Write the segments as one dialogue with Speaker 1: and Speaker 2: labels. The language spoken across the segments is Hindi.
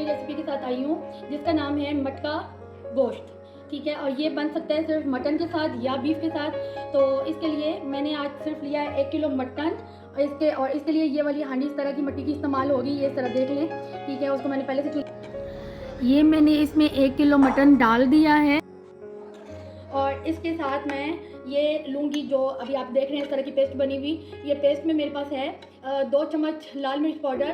Speaker 1: रेसिपी के साथ आई हूँ जिसका नाम है मटका गोश्त। ठीक है, और ये बन सकता है सिर्फ मटन के साथ या बीफ के साथ। तो इसके लिए मैंने आज सिर्फ लिया है 1 किलो मटन। और इसके लिए ये वाली हांडी इस तरह की मिट्टी की इस्तेमाल होगी, ये इस तरह देख लें। ठीक है, उसको मैंने पहले से ये मैंने इसमें 1 किलो मटन डाल दिया है और इसके साथ मैं ये लूँगी जो अभी आप देख रहे हैं इस तरह की पेस्ट बनी हुई। ये पेस्ट में मेरे पास है 2 चम्मच लाल मिर्च पाउडर,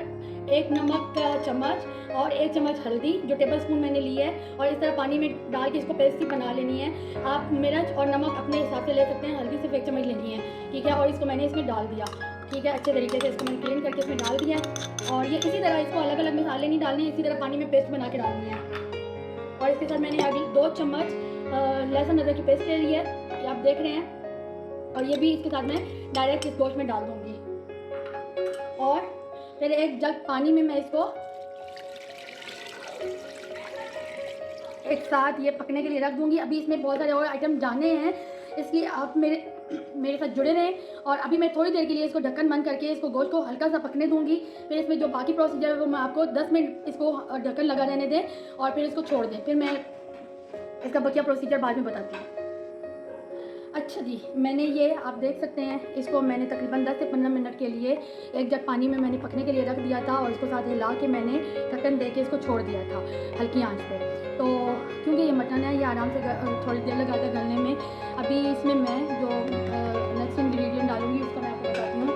Speaker 1: 1 नमक का चम्मच और 1 चम्मच हल्दी जो टेबल स्पून मैंने ली है। और इस तरह पानी में डाल के इसको पेस्ट ही बना लेनी है। आप मिर्च और नमक अपने हिसाब से ले सकते हैं, हल्दी सिर्फ 1 चम्मच लेनी है। ठीक है, और इसको मैंने इसमें डाल दिया। ठीक है, अच्छे तरीके से इसको मैंने क्लीन करके इसमें डाल दिया है। और ये इसी तरह इसको अलग अलग मसाले नहीं डालने, इसी तरह पानी में पेस्ट बना के डालनी है। और इसके साथ मैंने अभी 2 चम्मच लहसुन अदरक की पेस्ट ले ली है, ये आप देख रहे हैं। और ये भी इसके साथ मैं डायरेक्ट इस गोश्त में डाल दूँगी। और फिर एक जग पानी में मैं इसको एक साथ ये पकने के लिए रख दूँगी। अभी इसमें बहुत सारे और आइटम जाने हैं, इसलिए आप मेरे साथ जुड़े रहें। और अभी मैं थोड़ी देर के लिए इसको ढक्कन बंद करके इसको गोश्त को हल्का सा पकने दूँगी। फिर इसमें जो बाकी प्रोसीजर है वो मैं आपको 10 मिनट इसको ढक्कन लगा रहने दें और फिर इसको छोड़ दें। फिर मैं इसका बकिया प्रोसीजर बाद में बताती हूँ। अच्छा जी, मैंने ये आप देख सकते हैं, इसको मैंने तकरीबन 10 से 15 मिनट के लिए एक जग पानी में मैंने पकने के लिए रख दिया था और इसको साथ हिला के मैंने ढक्कन दे के इसको छोड़ दिया था हल्की आंच पे। तो क्योंकि ये मटन है, ये आराम से थोड़ी देर लगाता है गलने में। अभी इसमें मैं जो नेक्स्ट इंग्रेडिएंट डालूँगी उसका मैं आपको बताती हूँ।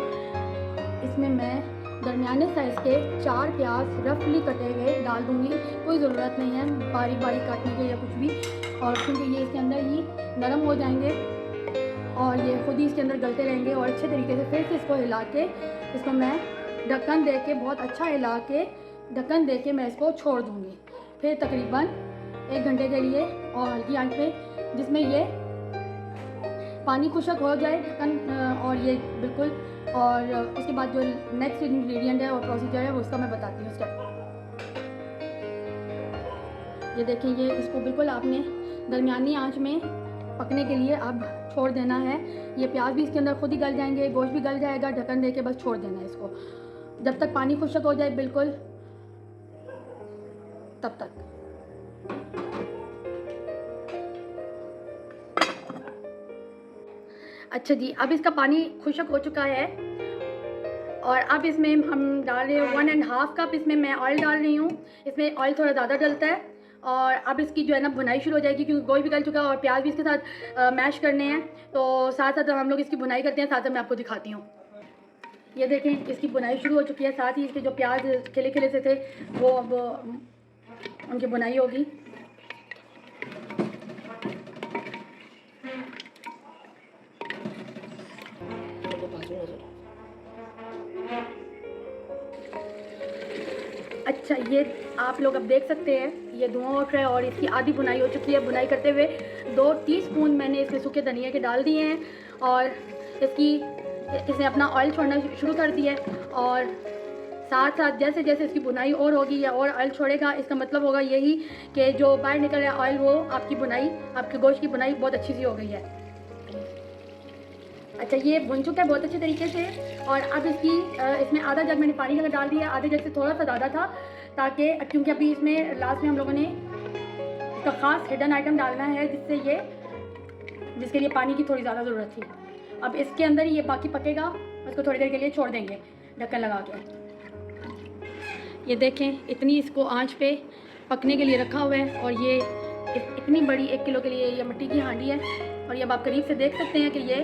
Speaker 1: इसमें मैं दरमियाने साइज़ के 4 प्याज रफली कटे हुए डाल दूँगी। कोई ज़रूरत नहीं है बारीक बारीक काटने की या कुछ भी, और क्योंकि ये इसके अंदर ही नरम हो जाएंगे और ये खुद ही इसके अंदर गलते रहेंगे। और अच्छे तरीके से फिर से इसको हिला के इसको मैं ढक्कन दे के बहुत अच्छा हिला के ढक्कन दे के मैं इसको छोड़ दूँगी। फिर तकरीबन 1 घंटे के लिए और हल्की आंच पे, जिसमें ये पानी खुशक हो जाए ढक्कन और ये बिल्कुल। और उसके बाद जो नेक्स्ट इंग्रेडिएंट है और प्रोसीजर है वो उसका मैं बताती हूँ स्टेप। ये देखें, ये इसको बिल्कुल आपने दरमियानी आंच में पकने के लिए अब छोड़ देना है। ये प्याज भी इसके अंदर खुद ही गल जाएंगे, गोश्त भी गल जाएगा, ढक्कन दे के बस छोड़ देना है इसको जब तक पानी खुशक हो जाए बिल्कुल, तब तक। अच्छा जी, अब इसका पानी खुशक हो चुका है और अब इसमें हम डाल रहे हैं 1.5 कप इसमें मैं ऑयल डाल रही हूँ। इसमें ऑयल थोड़ा ज़्यादा डलता है। और अब इसकी जो है ना भुनाई शुरू हो जाएगी, क्योंकि गोश्त भी गल चुका है और प्याज भी इसके साथ मैश करने हैं। तो साथ साथ हम लोग इसकी भुनाई करते हैं, साथ साथ मैं आपको दिखाती हूँ। ये देखें, इसकी भुनाई शुरू हो चुकी है, साथ ही इसके जो प्याज खिले खिले से थे वो अब उनकी भुनाई होगी। अच्छा, ये आप लोग अब देख सकते हैं ये धुआं उठ रहा है और इसकी आधी भुनाई हो चुकी है। भुनाई करते हुए 2 टीस्पून मैंने इसमें सूखे धनिया के डाल दिए हैं और इसने अपना ऑयल छोड़ना शुरू कर दिया है। और साथ साथ जैसे जैसे इसकी भुनाई और होगी या और ऑयल छोड़ेगा, इसका मतलब होगा यही कि जो बाहर निकल रहा है ऑयल वो आपकी भुनाई, आपके गोश्त की भुनाई बहुत अच्छी सी हो गई है। अच्छा, ये भुन चुका है बहुत अच्छे तरीके से। और अब इसमें आधा जग मैंने पानी का डाल दिया, आधे जग से थोड़ा सा ज़्यादा था, ताकि क्योंकि अभी इसमें लास्ट में हम लोगों ने इसका ख़ास हिडन आइटम डालना है जिसके लिए पानी की थोड़ी ज़्यादा ज़रूरत थी। अब इसके अंदर ही ये बाकी पकेगा, इसको थोड़ी देर के लिए छोड़ देंगे ढक्कन लगा के। ये देखें, इतनी इसको आंच पे पकने के लिए रखा हुआ है और ये इतनी बड़ी 1 किलो के लिए ये मिट्टी की हांडी है। और ये अब आप करीब से देख सकते हैं कि ये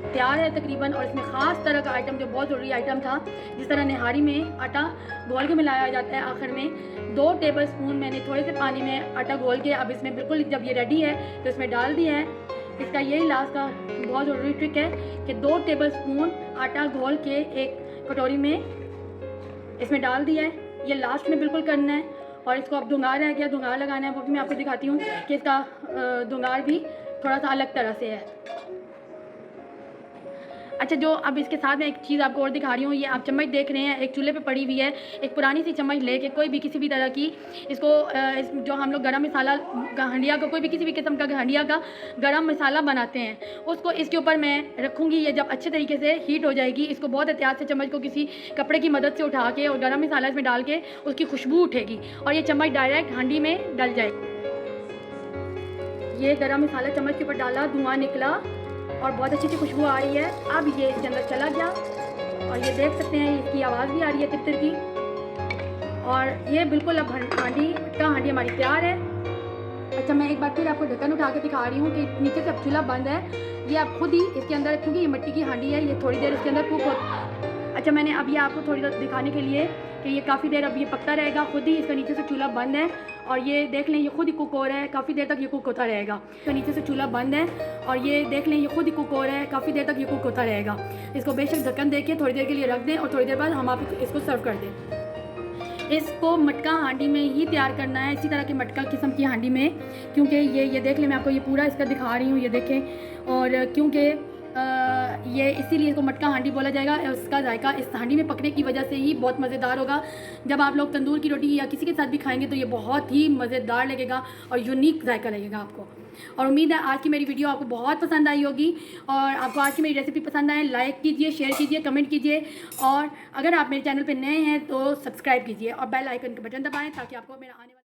Speaker 1: तैयार है तकरीबन। और इसमें ख़ास तरह का आइटम जो बहुत ज़रूरी आइटम था, जिस तरह निहारी में आटा घोल के मिलाया जाता है आखिर में, 2 टेबल स्पून मैंने थोड़े से पानी में आटा घोल के अब इसमें बिल्कुल जब ये रेडी है तो इसमें डाल दिया है। इसका यही लास्ट का बहुत ज़रूरी ट्रिक है कि 2 टेबल स्पून आटा घोल के एक कटोरी में इसमें डाल दिया है। ये लास्ट में बिल्कुल करना है। और इसको अब धुंगार रह गया, धुंगार लगाना है, वो भी मैं आपको दिखाती हूँ कि इसका धुंगार भी थोड़ा सा अलग तरह से है। अच्छा, जो अब इसके साथ में एक चीज़ आपको और दिखा रही हूँ, ये आप चम्मच देख रहे हैं, एक चूल्हे पे पड़ी हुई है। एक पुरानी सी चम्मच लेके कोई भी किसी भी तरह की इसको जो हम लोग गरम मसाला हंडिया का, कोई भी किसी भी किस्म का हंडिया का गरम मसाला बनाते हैं, उसको इसके ऊपर मैं रखूँगी। ये जब अच्छे तरीके से हीट हो जाएगी, इसको बहुत एहतियात से चम्मच को किसी कपड़े की मदद से उठा के और गरम मसाला इसमें डाल के उसकी खुशबू उठेगी और ये चम्मच डायरेक्ट हांडी में डल जाएगी। ये गरम मसाला चम्मच के ऊपर डाला, धुआं निकला और बहुत अच्छी सी खुशबू आ रही है। अब ये इसके अंदर चला गया और ये देख सकते हैं इसकी आवाज़ भी आ रही है तितर की। और ये बिल्कुल अब हांडी हमारी तैयार है। अच्छा, मैं एक बार फिर आपको ढक्कन उठा के दिखा रही हूँ कि नीचे से अब चूल्हा बंद है। ये आप खुद ही इसके अंदर, क्योंकि ये मिट्टी की हांडी है, ये थोड़ी देर इसके अंदर कुक हो। अच्छा, मैंने अब ये आपको थोड़ी देर दिखाने के लिए कि ये काफ़ी देर अब ये पकता रहेगा, खुद ही इसका नीचे से चूल्हा बंद है और ये देख लें ये खुद ही कुक हो रहा है, काफ़ी देर तक ये कुक होता रहेगा। तो नीचे से चूल्हा बंद है और ये देख लें ये खुद ही कुक हो रहा है, काफ़ी देर तक ये कुक होता रहेगा। इसको बेशक ढक्कन दे के थोड़ी देर के लिए रख दें और थोड़ी देर बाद हम आप इसको सर्व कर दें। इसको मटका हांडी में ही तैयार करना है, इसी तरह की मटका किस्म की हांडी में, क्योंकि ये देख लें मैं आपको ये पूरा इसका दिखा रही हूँ, ये देखें। और क्योंकि ये इसीलिए इसको मटका हांडी बोला जाएगा। इसका जायका इस हांडी में पकने की वजह से ही बहुत मज़ेदार होगा। जब आप लोग तंदूर की रोटी या किसी के साथ भी खाएंगे तो ये बहुत ही मज़ेदार लगेगा और यूनिक जायका लगेगा आपको। और उम्मीद है आज की मेरी वीडियो आपको बहुत पसंद आई होगी और आपको आज की मेरी रेसिपी पसंद आए, लाइक कीजिए, शेयर कीजिए, कमेंट कीजिए और अगर आप मेरे चैनल पर नए हैं तो सब्सक्राइब कीजिए और बेल आइकन का बटन दबाएँ ताकि आपको मेरा आने वाला